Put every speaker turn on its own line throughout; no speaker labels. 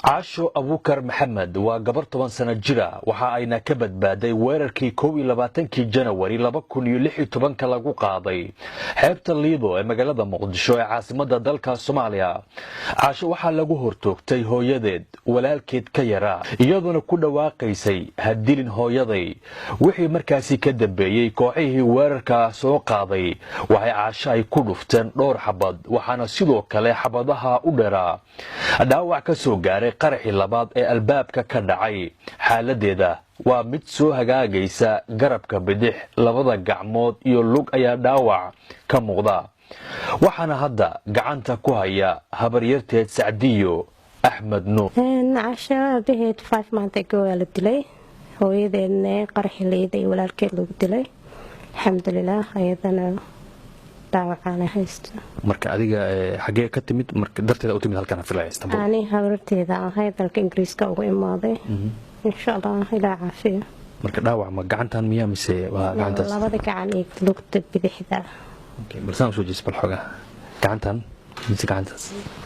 caasho abuukar maxamed waa gabar 10 sano jira waxa ayna ka badbaaday weerarkii 21 Janawari 2016 lagu qaaday xeebta Liido ee magaalada Muqdisho ee caasimadda dalka Soomaaliya. caasho waxa lagu hortoogtay hooyadeed walaalkeed ka yara iyadoo ku dhawaaqaysay hadilin hooyaday wixii markaasi ka dambeeyay kooxihii weerarka soo qaaday waxay caasho ay ku dhufteen dhowr xabad waxaana sidoo kale xabadaha u dheeraa dhaawac ka soo gaaray qaraxii labaad ee albaabka ka dhacay. xaaladeeda waa mid soo hagaagaysa garabka bidix labada gacmood iyo lug ayaa dhaawac ka muuqda waxaana hadda gacanta ku haya habaryarteed Sacdiyo Axmed Nuur.
caasho baheed 5 months ago la dilay hooyadeedna qaraxii leeday walaalkeed lagu dilay alxamdulillah ayadana dhaawacana haysto.
marka adiga xagee ka timid marka darteeda u timid halkan filay Istanbul
ani habarteeda ahay dalka Ingiriiska ugu imaaday insha Allah ila caafiyo.
marka dhaawac ma gacantan miyaa mise waa gacantaas
labada gacan ee lugta bidixda.
bal saan soo jees bal xoga gacantan mise gacantaas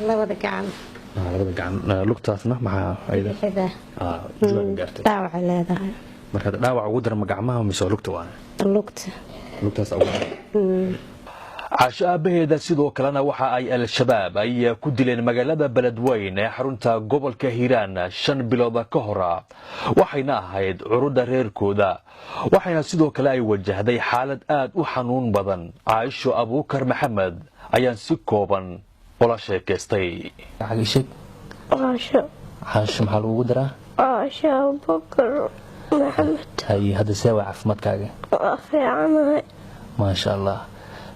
labada gacan
lugtaasna maxaa ayda juwan gaartay
dhaawac leedahay.
marka dhaawac ugu daran gacmaha mise lugta waa lugtaas ugu caasho aabaheeda sidoo kalena waxa ay al-shabaab ay ku dileen magaalada Beledweyne ee xarunta gobolka Hiiraan 5 bilood ka hor waxayna ahayd curuda reerkooda waxayna sidoo kale ay wajahday xaalad aad u xanuun badan. caasho abuukar maxamed ayaan si kooban ula sheekaystay.
caasho
maxaa lagu daraa
caasho abuukar maxamed
hay hadda seewa caafimaadkaaga
fiicanahay
ma sha Allah.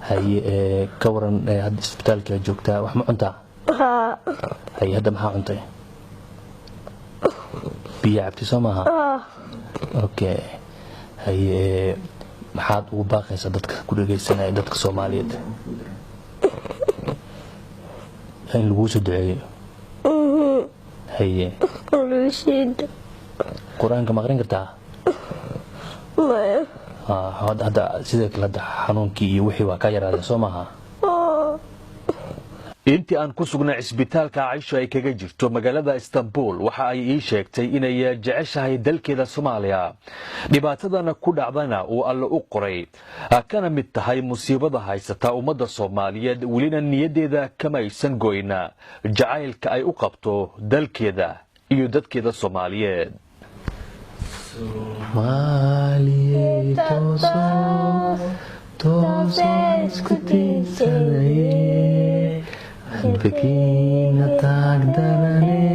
هاي كورن هاد السبتال كي جوكتا وح ما عنتا هاي هذا ما عنتا بيعبتي سماها اوكي هاي محاد وباقي صدتك كل جاي سنه دتك سوماليد هاي الوجه دعي هاي
الرشيد
قرآن كما قرين كرتا
ما
هذا sidoo kale xanuunkii iyo wixii waa ka yaraaday Soomaha. intii aan ku sugnay isbitaalka Caisho ay kaga jirto magaalada Istanbul waxa ay ii sheegtay inay jeceshahay dalkeeda Soomaaliya dhibaatadana ku dhacdana oo alla u qoray kana mid tahay musiibada haysata ummadda Soomaaliyeed welina niyadeeda kama aysan goyna jacaylka ay u qabto dalkeeda iyo dadkeeda Soomaaliyeed. Somali toso iskutisane Begina tagdanane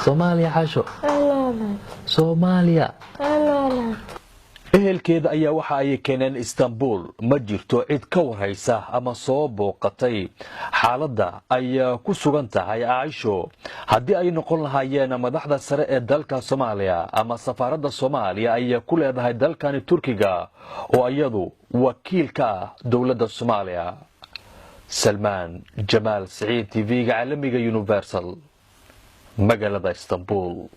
Somalia xasho Somalia ehelkeeda ayaa waxa ay keeneen Istanbul ma jirto cid ka warhaysa ama soo booqatay xaaladda ay ku sugan tahay Caisho haddii ay noqon lahaayeen madaxda sare ee dalka Soomaaliya ama safaaradda Soomaaliya ay ku leedahay dalkan Turkiga oo iyadu wakiil ka ah dawladda Soomaaliya. Salman Jamal Saeed TV caalamiga Universal magaalada Istanbul.